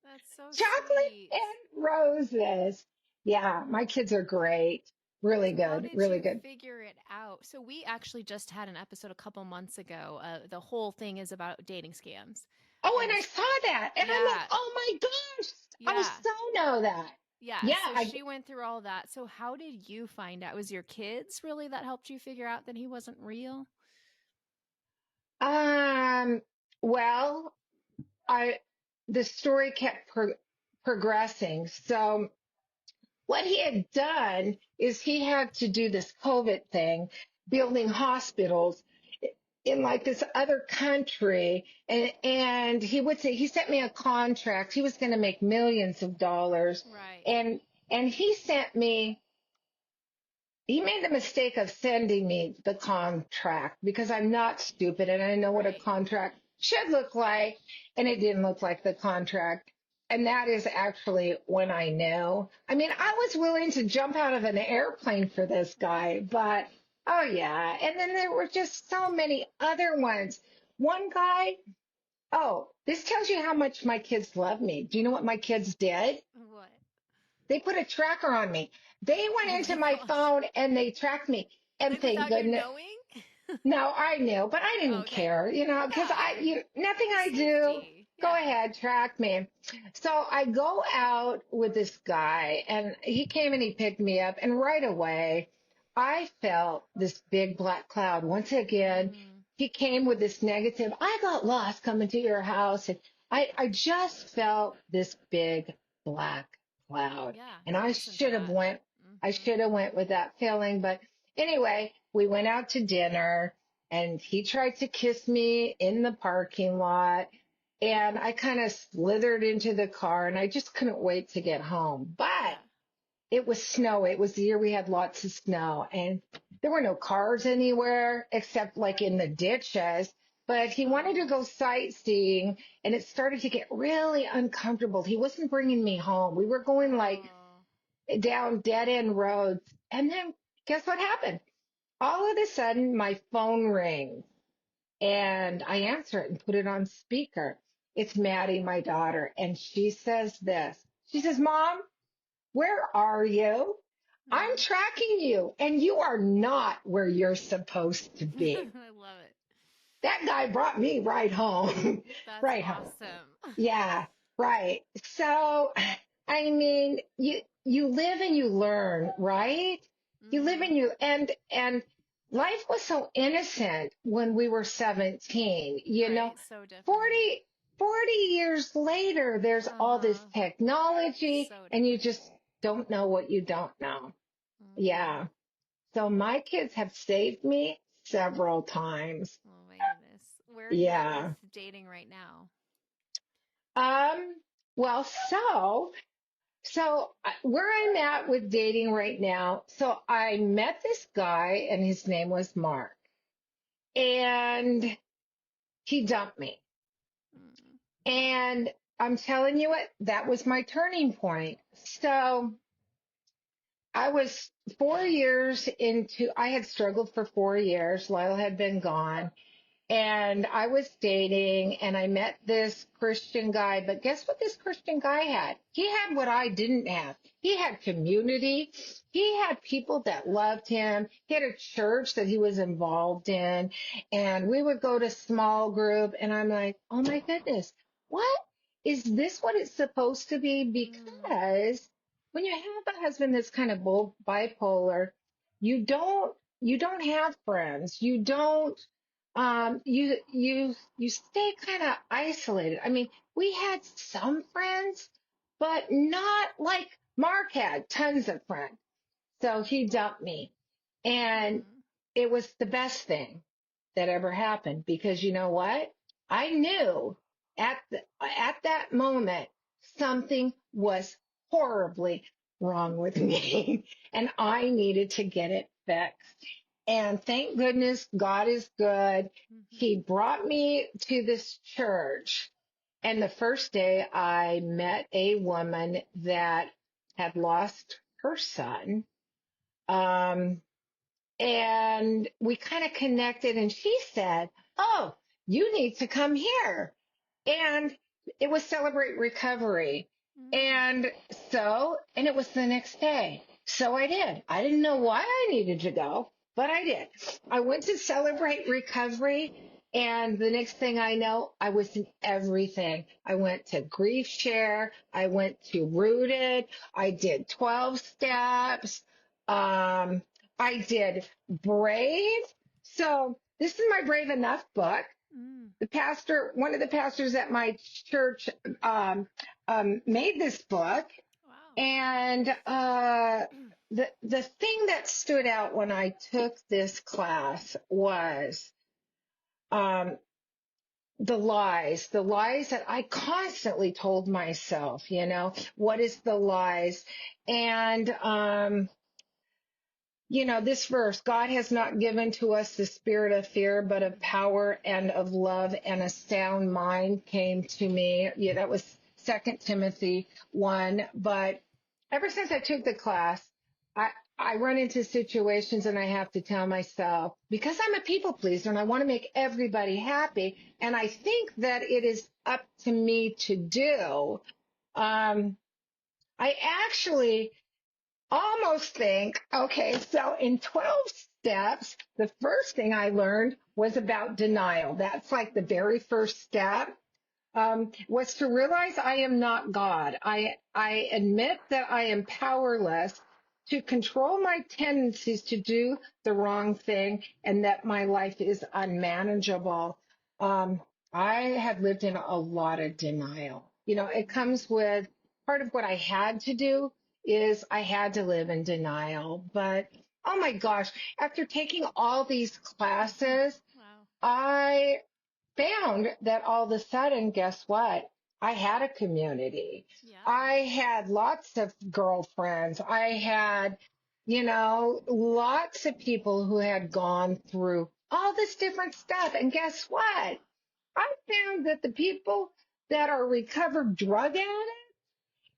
That's so Chocolate sweet. and roses. Yeah, my kids are great. Really So how good. did Really you good. figure it out? So we actually just had an episode a couple months ago. The whole thing is about dating scams. Oh, and And I saw that. And I'm like, yeah, oh my gosh, I yeah, so know that. yeah. Yeah, So she went through all that. So how did you find out? Was your kids really that helped you figure out that he wasn't real? well, I the story kept progressing. So what he had done is he had to do this COVID thing, building hospitals in like this other country. And he sent me a contract. He was going to make millions of dollars. Right. And he made the mistake of sending me the contract because I'm not stupid and I know what a Right. contract should look like, and it didn't look like the contract. And that is actually when I knew. I mean, I was willing to jump out of an airplane for this guy, but oh yeah. And then there were just so many other ones. One guy, oh, this tells you how much my kids love me. Do you know what my kids did? What? They put a tracker on me. They went Oh into my my gosh. phone and they tracked me. And Like thank without you goodness. knowing? No, I knew, but I didn't Okay. care, because Yeah. nothing I do, Safety. go Yeah. ahead, track me. So I go out with this guy and he came and he picked me up, and right away I felt this big black cloud. Once again, Mm. he came with this negative, I got lost coming to your house, and I just felt this big black cloud. Yeah. And You listen to that. I Mm-hmm. should have went with that feeling, but anyway, we went out to dinner and he tried to kiss me in the parking lot. And I kind of slithered into the car and I just couldn't wait to get home. But Yeah. it was snow. It was the year we had lots of snow and there were no cars anywhere except like in the ditches. But he wanted to Oh. go sightseeing and it started to get really uncomfortable. He wasn't bringing me home. We were going like Oh. down dead end roads. And then guess what happened? All of a sudden, my phone rings and I answer it and put it on speaker. It's Maddie, my daughter. And she says this. She says, Mom, where are you? I'm Mm. tracking you and you are not where you're supposed to be. I love it. That guy brought me right home. That's Right home. awesome. Yeah, right. So, I mean, you live and you learn, right? You live Mm-hmm. and and life was so innocent when we were 17. Right. So different. 40 40 years later, there's all this Uh-huh. technology So and you different. just don't know what you don't know. Mm-hmm. Yeah. So my kids have saved me several times. Oh my goodness. Where are you at with Yeah. dating right now? Um, well, where I'm at with dating right now, so I met this guy and his name was Mark, and he dumped me. Mm. And I'm telling you what, that was my turning point. So I was 4 years I had struggled for 4 years. Lyle had been gone. And I was dating and I met this Christian guy, but guess what this Christian guy had? He had what I didn't have. He had community. He had people that loved him. He had a church that he was involved in. And we would go to small group and I'm like, oh my goodness, what is this what it's supposed to be? Mm. Because when you have a husband that's kind of bipolar, you don't have friends. You don't you stay kind of isolated. I mean, we had some friends, but not like Mark had tons of friends. So he dumped me. And Mm. it was the best thing that ever happened because you know what? I knew at that moment something was horribly wrong with me and I needed to get it fixed. And thank goodness God is good. Mm-hmm. He brought me to this church. And the first day I met a woman that had lost her son. Um, and we kind of connected and she said, oh, you need to come here. And it was Celebrate Recovery. Mm. And it was the next day. So I did. I didn't know why I needed to go, but I did. I went to Celebrate Recovery. And the next thing I know, I was in everything. I went to Grief Share. I went to Rooted. I did 12 steps. Um, I did Brave. So this is my Brave Enough book. Mm. One of the pastors at my church, made this book. Wow. And, the thing that stood out when I took this class was, um, the lies that I constantly told myself, what is the lies? And, this verse, God has not given to us the spirit of fear, but of power and of love and a sound mind came to me. Yeah, that was 2 Timothy 1. But ever since I took the class, I run into situations and I have to tell myself, because I'm a people pleaser and I want to make everybody happy, and I think that it is up to me to do. I actually almost think, okay, so in 12 steps, the first thing I learned was about denial. That's like the very first step, was to realize I am not God. I admit that I am powerless to control my tendencies to do the wrong thing and that my life is unmanageable. Um, I have lived in a lot of denial. It comes with part of what I had to do is I had to live in denial. But oh my gosh, after taking all these classes, Wow. I found that all of a sudden, guess what? I had a community. Yeah. I had lots of girlfriends. I had, lots of people who had gone through all this different stuff. And guess what? I found that the people that are recovered drug addicts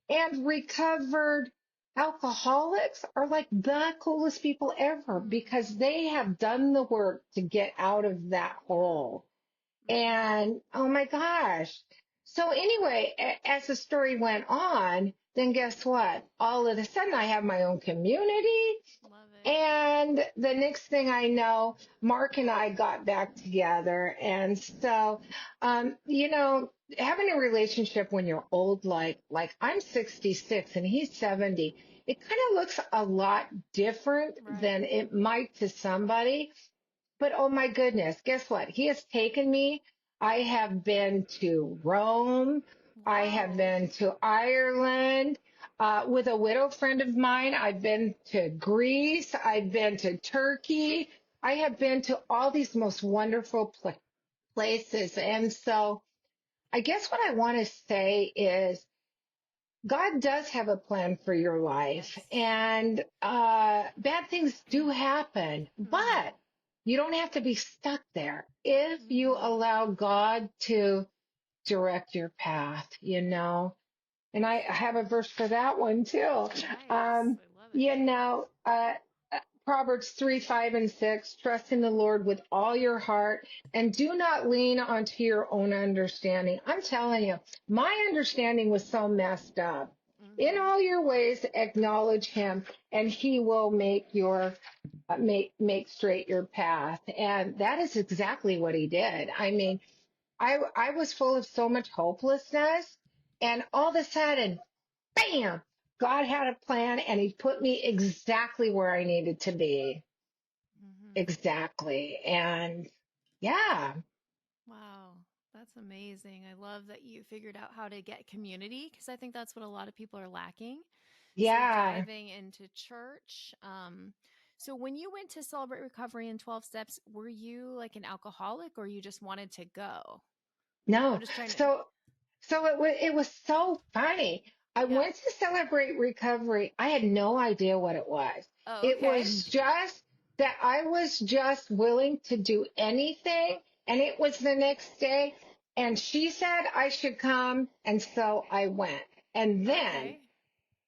and recovered alcoholics are like the coolest people ever because they have done the work to get out of that hole. And oh my gosh. So anyway, as the story went on, then guess what? All of a sudden I have my own community. Love it. And the next thing I know, Mark and I got back together. And so, having a relationship when you're old, like I'm 66 and he's 70, it kind of looks a lot different than it might to somebody. But oh my goodness, guess what? He has taken me. I have been to Rome. Wow. I have been to Ireland. With a widow friend of mine, I've been to Greece. I've been to Turkey. I have been to all these most wonderful places. And so I guess what I want to say is God does have a plan for your life. Yes. And bad things do happen, but you don't have to be stuck there if you allow God to direct your path, And I have a verse for that one too. Nice. I love it. Proverbs 3, 5, and 6, trust in the Lord with all your heart and do not lean onto your own understanding. I'm telling you, my understanding was so messed up. In all your ways, acknowledge him and he will make make straight your path. And that is exactly what he did. I mean, I was full of so much hopelessness, and all of a sudden, bam, God had a plan and he put me exactly where I needed to be. Exactly. And yeah. Wow. That's amazing. I love that you figured out how to get community because I think that's what a lot of people are lacking. Yeah. So diving into church. So when you went to Celebrate Recovery in 12 Steps, were you like an alcoholic or you just wanted to go? No. I'm just trying to. So it was so funny. I went to Celebrate Recovery. I had no idea what it was. Oh, okay. It was just that I was just willing to do anything. And it was the next day. And she said I should come. And so I went. And then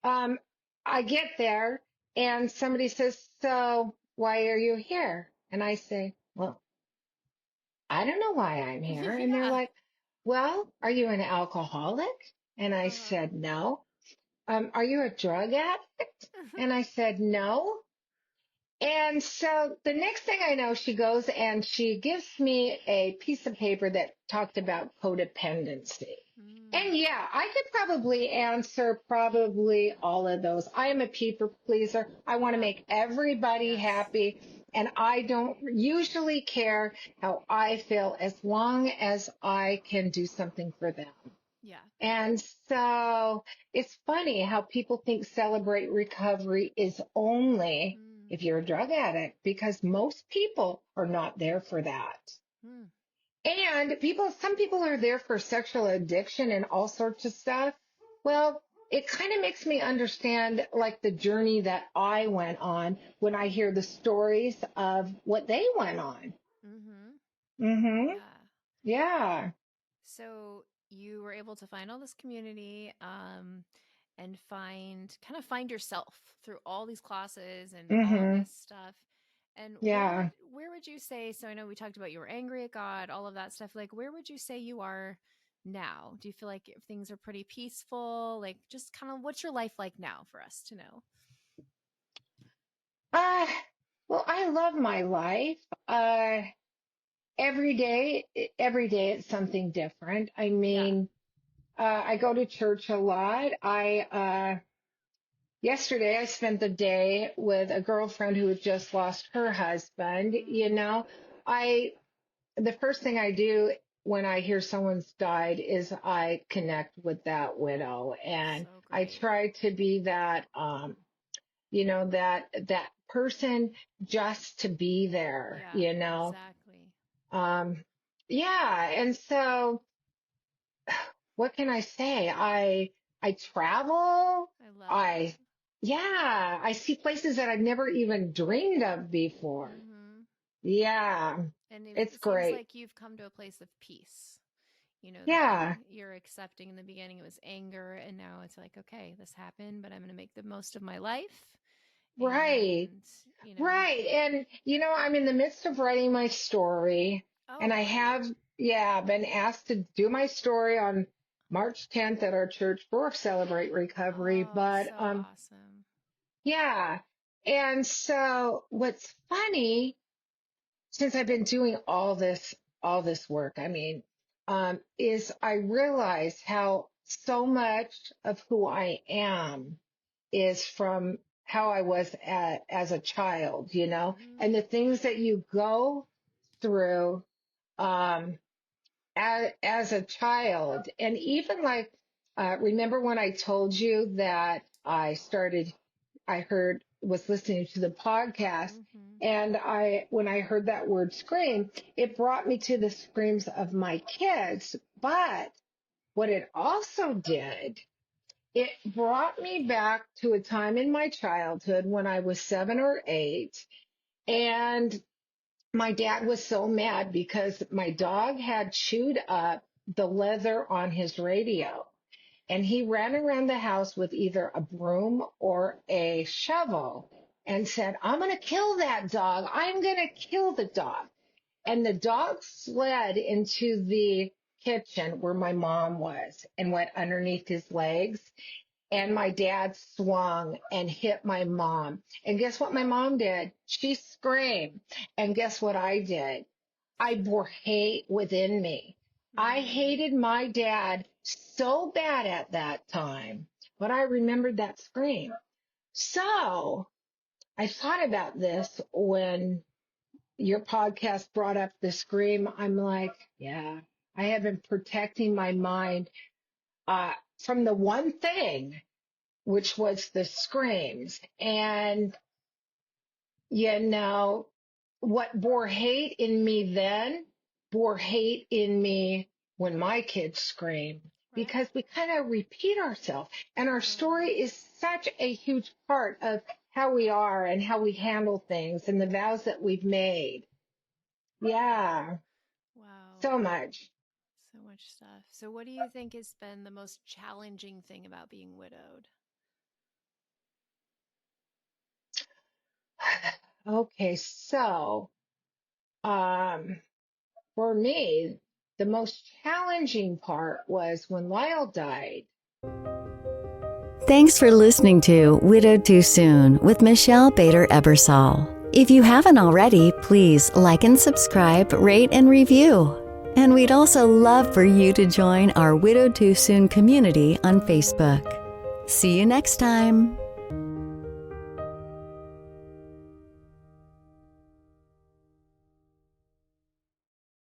I get there and somebody says, so why are you here? And I say, well, I don't know why I'm here. And they're like, well, are you an alcoholic? And I said, no. Are you a drug addict? And I said, no. And so the next thing I know, she goes and she gives me a piece of paper that talked about codependency. And yeah, I could probably answer probably all of those. I am a people pleaser. I want to make everybody happy. And I don't usually care how I feel as long as I can do something for them. Yeah. And so it's funny how people think Celebrate Recovery is only if you're a drug addict, because most people are not there for that. And some people are there for sexual addiction and all sorts of stuff. Well, it kind of makes me understand like the journey that I went on when I hear the stories of what they went on. Mm-hmm. Yeah. Yeah. So you were able to find all this community, and find yourself through all these classes and all of Mm-hmm. this stuff. And Yeah. where would you say, so I know we talked about you were angry at God, all of that stuff. Like, where would you say you are now? Do you feel like things are pretty peaceful? Like, just kind of what's your life like now for us to know? Uh, well, I love my life. Uh, every day it's something different. I Yeah. mean, I go to church a lot. Yesterday I spent the day with a girlfriend who had just lost her husband. You know, I, the first thing I do when I hear someone's died is I connect with that widow, and So I great. try to be that, that person just to be there, Yeah, exactly. Um, yeah. And so what can I say? I travel. I love I, that. yeah, I see places that I've never even dreamed of before. Yeah, And it's it seems great. like you've come to a place of peace. You know, that Yeah, you're accepting. In the beginning it was anger, and now it's like, okay, this happened, but I'm going to make the most of my life. right, And, you know, right. And, I'm in the midst of writing my story, oh, and I great. have, yeah, been asked to do my story on March 10th at our church for Celebrate Recovery. Oh, But, so awesome. yeah. And so what's funny, since I've been doing all this work, I mean, is I realize how so much of who I am is from how I was as a child, and the things that you go through, um, as a child. And even like, remember when I told you that was listening to the podcast, and when I heard that word scream, it brought me to the screams of my kids. But what it also did, it brought me back to a time in my childhood when I was 7 or 8, and my dad was so mad because my dog had chewed up the leather on his radio. And he ran around the house with either a broom or a shovel and said, I'm going to kill that dog. I'm going to kill the dog. And the dog slid into the kitchen where my mom was and went underneath his legs. And my dad swung and hit my mom. And guess what my mom did? She screamed. And guess what I did? I bore hate within me. I hated my dad so bad at that time, but I remembered that scream. So I thought about this when your podcast brought up the scream. I'm like, yeah, I have been protecting my mind from the one thing, which was the screams. And, what bore hate in me then bore hate in me when my kids scream, because we kind of repeat ourselves. And our story is such a huge part of how we are and how we handle things and the vows that we've made. Yeah, Wow. so much. So much stuff. So what do you think has been the most challenging thing about being widowed? Okay, so for me, the most challenging part was when Lyle died. Thanks for listening to Widowed Too Soon with Michelle Bader Ebersole. If you haven't already, please like and subscribe, rate and review. And we'd also love for you to join our Widowed Too Soon community on Facebook. See you next time.